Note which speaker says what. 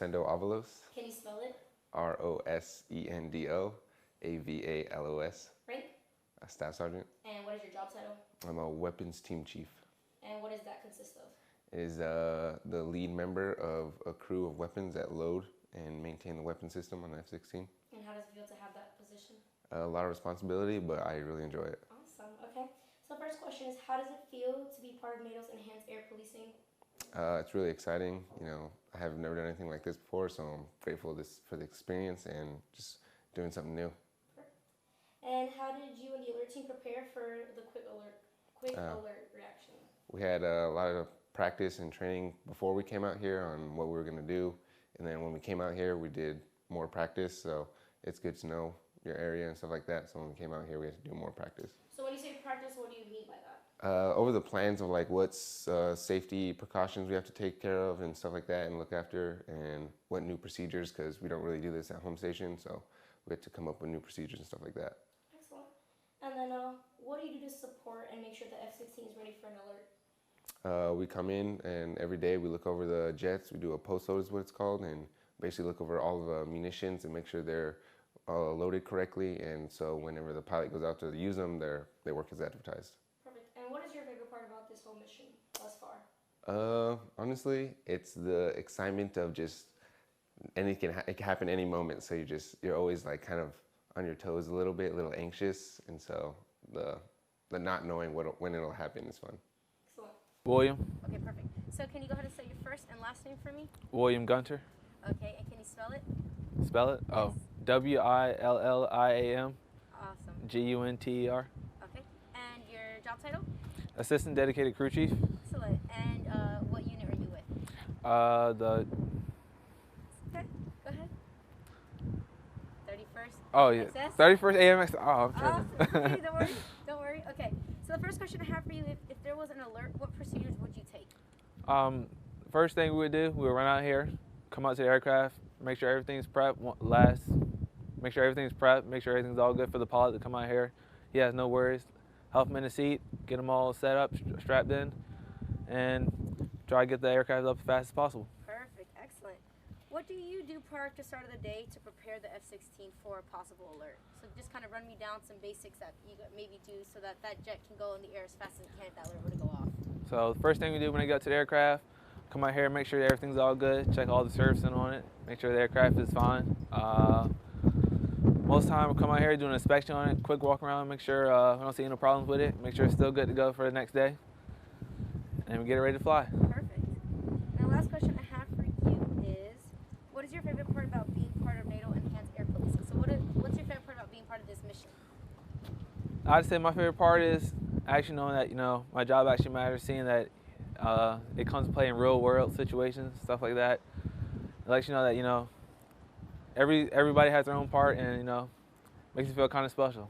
Speaker 1: Rosendo Avalos.
Speaker 2: Can you spell it?
Speaker 1: Rosendovavalos.
Speaker 2: Rank?
Speaker 1: Staff Sergeant.
Speaker 2: And what is your job title?
Speaker 1: I'm a weapons team chief.
Speaker 2: And what does that consist of?
Speaker 1: Is the lead member of a crew of weapons that load and maintain the weapon system on the F-16.
Speaker 2: And how does it feel to have that position?
Speaker 1: A lot of responsibility, but I really enjoy it.
Speaker 2: Awesome. Okay. So first question is, how does it feel to be part of NATO's enhanced air policing?
Speaker 1: It's really exciting. You know, I have never done anything like this before, so I'm grateful for the experience and just doing something new.
Speaker 2: And how did you and the alert team prepare for the quick alert reaction?
Speaker 1: We had a lot of practice and training before we came out here on what we were going to do, and then when we came out here, we did more practice. So it's good to know your area and stuff like that. So when we came out here, we had to do more practice.
Speaker 2: So when you say practice, what do you mean by that?
Speaker 1: Over the plans of like what's safety precautions we have to take care of and stuff like that and look after, and what new procedures, because we don't really do this at home station, so we have to come up with new procedures and stuff like that.
Speaker 2: Excellent. And then what do you do to support and make sure the F-16 is ready for an alert?
Speaker 1: We come in and every day we look over the jets. We do a post load is what it's called, and basically look over all the munitions and make sure they're loaded correctly, and so whenever the pilot goes out to use them, they work as advertised.
Speaker 2: Perfect. And what is your favorite part about this whole mission thus far?
Speaker 1: Honestly, it's the excitement of just it can happen any moment, so you're always like kind of on your toes a little bit, a little anxious, and so the not knowing when it'll happen is fun.
Speaker 2: Excellent.
Speaker 3: William.
Speaker 2: Okay, perfect. So can you go ahead and say your first and last name for me?
Speaker 3: William Gunter.
Speaker 2: Okay, and can you spell it?
Speaker 3: Spell it?
Speaker 2: Yes.
Speaker 3: Oh, William.
Speaker 2: Awesome.
Speaker 3: Gunter.
Speaker 2: Okay, and your job title?
Speaker 3: Assistant Dedicated Crew Chief.
Speaker 2: Excellent. And what unit are you with?
Speaker 3: The.
Speaker 2: Okay, go ahead. 31st.
Speaker 3: Oh yeah.
Speaker 2: XS?
Speaker 3: 31st AMX. Oh, I'm
Speaker 2: Awesome.
Speaker 3: tripping.
Speaker 2: Okay, don't worry. Don't worry. Okay. So the first question I have for you: if there was an alert, what procedures would you take?
Speaker 3: First thing we would do, we would run out here, come out to the aircraft, make sure everything's prepped. Make sure everything's prepped. Make sure everything's all good for the pilot to come out here. He has no worries. Help him in the seat, get him all set up, strapped in, and try to get the aircraft up as fast as possible.
Speaker 2: Perfect. Excellent. What do you do prior to start of the day to prepare the F-16 for a possible alert? So just kind of run me down some basics that you maybe do so that jet can go in the air as fast as it can if that alert were to go off.
Speaker 3: So the first thing we do when we get to the aircraft, come out here, make sure everything's all good, check all the servicing on it, make sure the aircraft is fine. Most of the time we'll come out here, do an inspection on it, quick walk around, make sure we don't see any problems with it, make sure it's still good to go for the next day, and we get it ready to fly.
Speaker 2: Perfect. Now, last question I have for you is, what is your favorite part about being part of NATO Enhanced Air Policing? So what's your favorite part about being part of this mission?
Speaker 3: I'd say my favorite part is actually knowing that, my job actually matters, seeing that it comes to play in real world situations, stuff like that. It lets you know that, everybody has their own part, and, makes you feel kind of special.